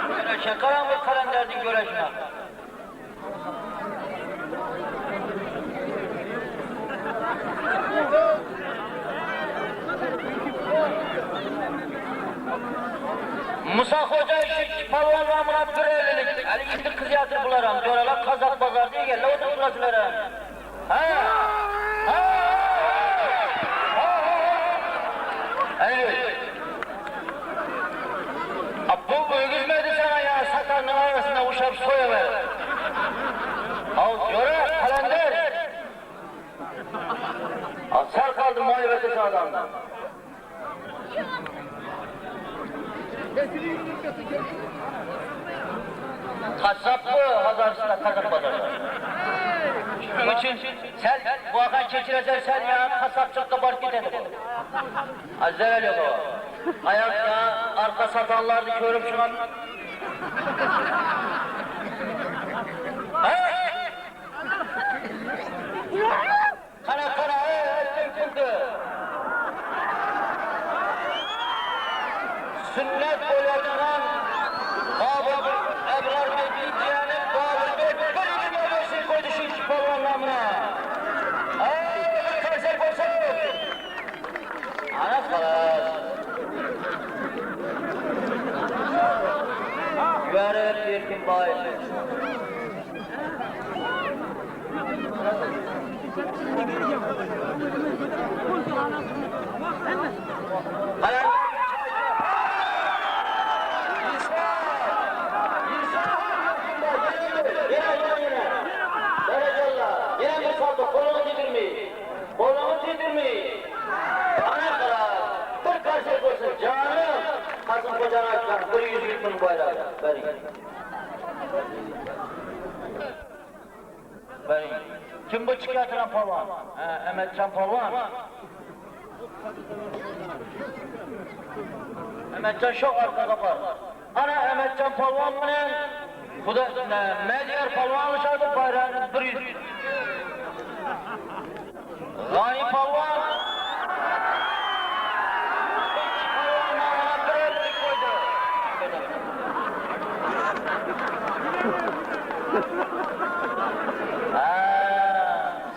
Güneşe karanlık kalemlerden güneşine. Musa Hoca işi palvan ramına bir evlilik. Ali gitti kız yatır bularım. Diyorlar Kazak pazar diye gel. Otur burasılara. Evet. Bu ögüzmedi sana ya, sakarının arasında uşak soyuver. Yora, kalender. Sar kaldı muhalefeti sağlamdan. Kasap bu, Hazarsız'da kasap pazarda. Şunun için sen bu akan keçirezer sen ya, kasapçılıkta bark git edin. Azzevel yok o. Ayak ya, arka satanlardı körüm şuna. Kana kana, elden kıldı. Sünnet boyacıdan Babı Ebrar Bey diyenin Babı Bey bir versin koydu şu işi palvan namına. Kaysel koysun. Anas kalas. Güverir bir kim bayır. Kolumu titirmeyin. Ana kadar bir karşı koysun canım. Kasım Koca'nın açtan bir 100 bin bayrağı. Verin. Verin. Kim bu çıkartıran palvan? Mehmetcan palvan. Mehmetcan çok arka kapar. Ana Mehmetcan palvan mı ne? Bu da Medyar palvan alışardı bayrağının 100. Gani palvan. Palvan namına bir ellik koydu.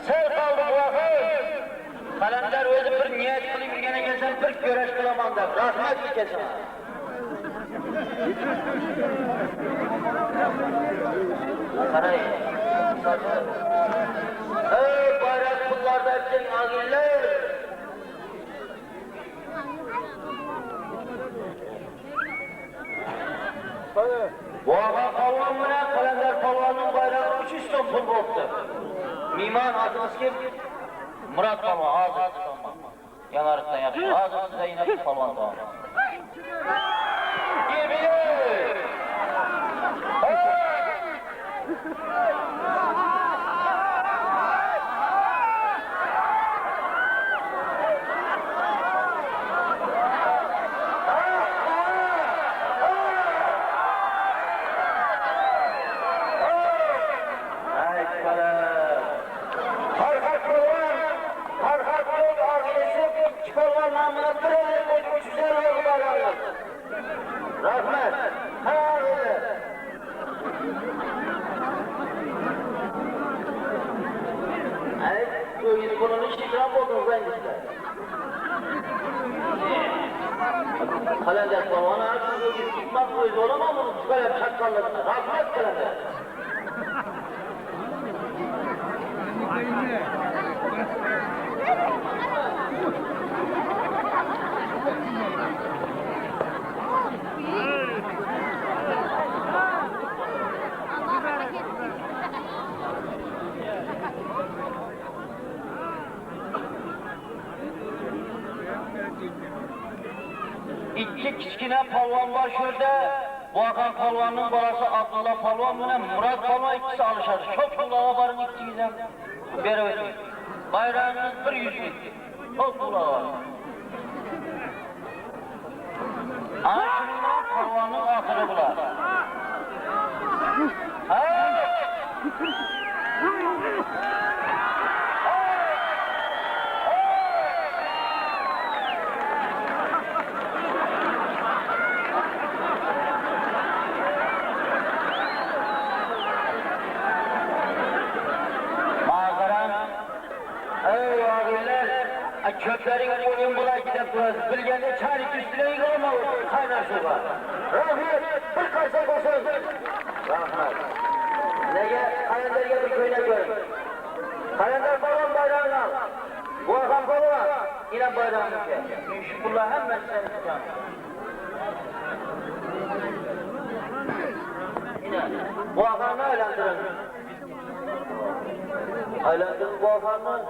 Sel kaldı bu vakit. Kalender özü bir niyet kılayım gene gelsen bir göreş kılamam da. Rahmet kesin. Saray. Ey bayrak kullarda hepsinin ağırlar. Bu ağa palvan mı ne? Kalender palvanın bayrağı 300 ton pul koptu. Mimar adımız kim? Murat palvan, ağzı tamam. Yanarıktan yapıyor. Ağzı size yine bir palvan tamam. Gibi! Rahmet. Öyle. Evet, bunun işi ikram oldunuz ben işte. Kalender babana açık gitmez koydu olamam mı? Kalem çakkallarına. Rahmet kalender. İki kiçkine palvan var şurada. Bu akan palvanın balası Abdullah palvan mı ne? Murat palvan ikisi alışar. Çok kulağa varın ikisiyle. Beraber. Bayrağınız 100 bin. Çok kulağa var. Ana şundan palvanın ahırı bular. Çöplerin boyun bulay gidip durası. Bilgende çarik üstüne yıkılma kaynar su var. Rahmet, bir karsak olsun. Rahmet. Nege kalenderge bir köyüne görün. Kalender falan bayrağını al. Bu akam falan yine bayrağını gel. Şükürler hemen seni tutacağım. Yine bu akamı aylandırın. Aylandırın bu akamı.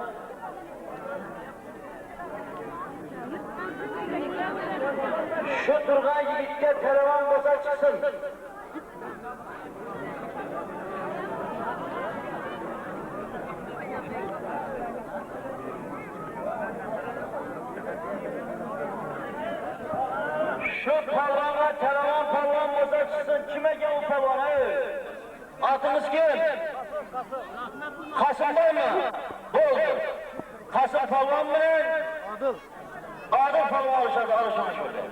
Şu Turgay Yiğit'e televan boza çıksın. Şu palvana televan boza çıksın. Kime gel o palvana? Adınız kim? Kasım Bey mi? Oldu. Kasım palvan mı? Adıl. Adıl palvan alışana şöyle.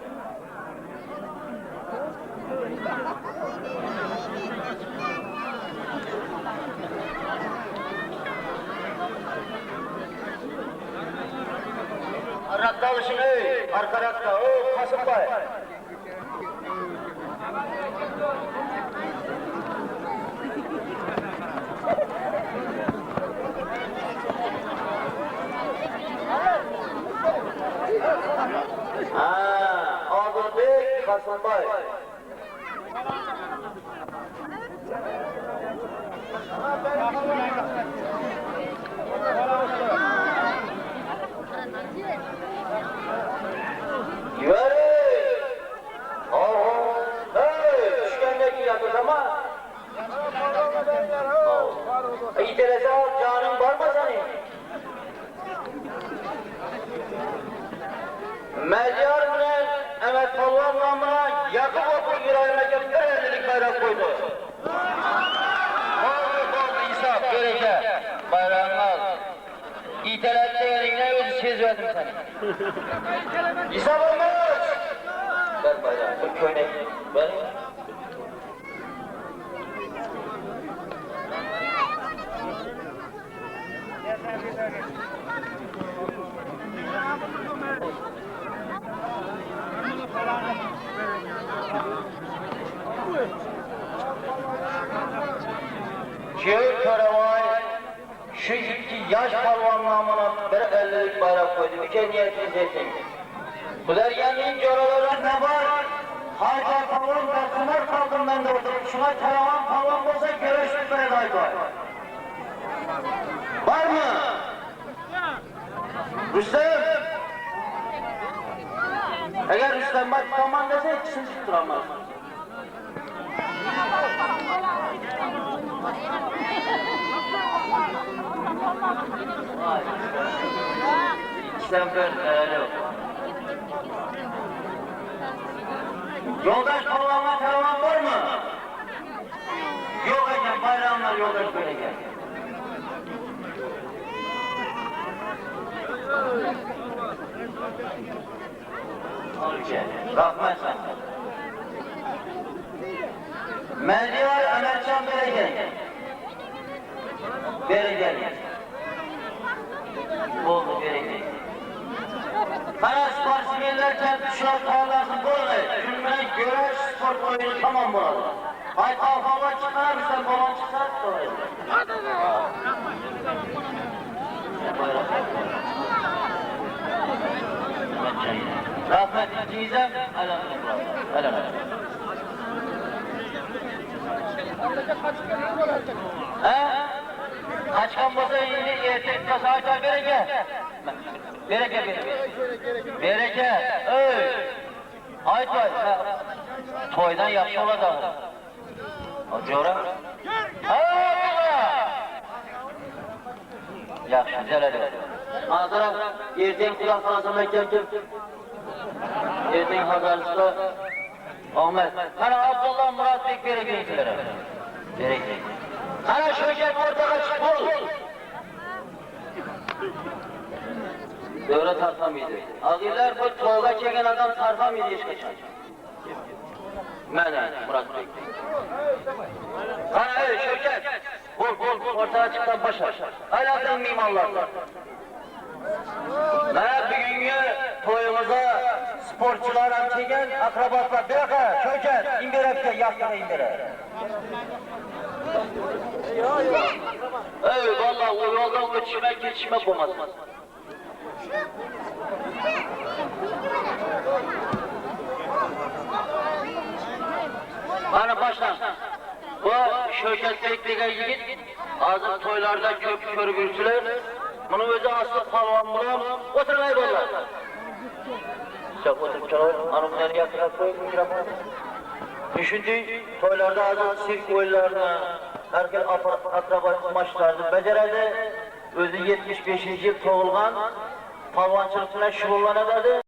Rakta alışın ey, arka rakta, o Kasım Bey. Adıl Bey, Kasım Bey. Güveri! Oho! Hey! Düşkendeki yatır ama! İterese al, canın var mı senin? Medyar bilen Emet Palvan namına yakıp otur yüreğime gelip bir bayrak koydu. Oldu İsa, görece. Bayrağını al. İtelette yerine özü söz verdim sana. İsa olmaz! Ver bayrağı, bu köyne. Ver. Köy Karavay şu iki yaş palvan namına bir 50'lik bayrak koydu. Bir kez niyetiniz etsin. Bu deryanın coralarında ne var? Hayda palvan dersine kaldım ben de orada. Şuna karavan palvan olsa görüştük böyle dayı. Var mı? Rüstem! Eğer Rüstem bak tamam dese ikisini tutturamaz. İkisinden öyle yok. Yoldaş palvanla karavan var mı? Yok hocam bayramlar yoldaş böyle gel. Rahmet sen. Medyar Ömercan Beregen. Beregen. Oldu Beregen. Bana spor gelirken şuna tarlasın böyle. Cümle güreş spor oyunu tamam bu arada. Hay hava çıkar sen falan çıkar sonra. Rahmet diyeceğim. Elhamdülillah. Kaçkan boza indi, erkek kasa açar bereke. Bereke. Öy. Hayt vay. Toydan yaxşı olacaq. O cora. Yaxşı, güzel elə. Azra, erten kulak ağzına geldim. Erten Hazarlı'da Ahmet. Kana Abdullah Murat Bek berekeytilere. Berekey. Kana Şöket ortağa çık ol. Devre tartamıydı. Ağırlar bu toğla çeken adam tartamıydı hiç kaçan. Mene Murat Bek. Kana ey Şöket. Bul ortağa çıktan başar. Haylatın mimarlar. Mana bugungi to'yimizga sportchilar ham kelgan, akrobatlar. Buyoqqa, Shokat, Imberabga yaqinda Imberab. Ey, vallahi o yoldan geçişme bo'lmaz. Mana başlan. Bu Şöketbek degan yigit hozir to'ylarda ko'p ko'rib yuribsizlar. Buni o'zi asli palvon bilan o'tirmay bo'ladi. Sen o'tirib chiroy, anamlarga yaqinlab qo'yib mikrofon. Shunday to'ylarda hozir sirk o'yinlarini, har xil akrobat mashqlarni bajaradi. O'zi 75 yil tug'ilgan, palvonchilik bilan shug'ullanadi.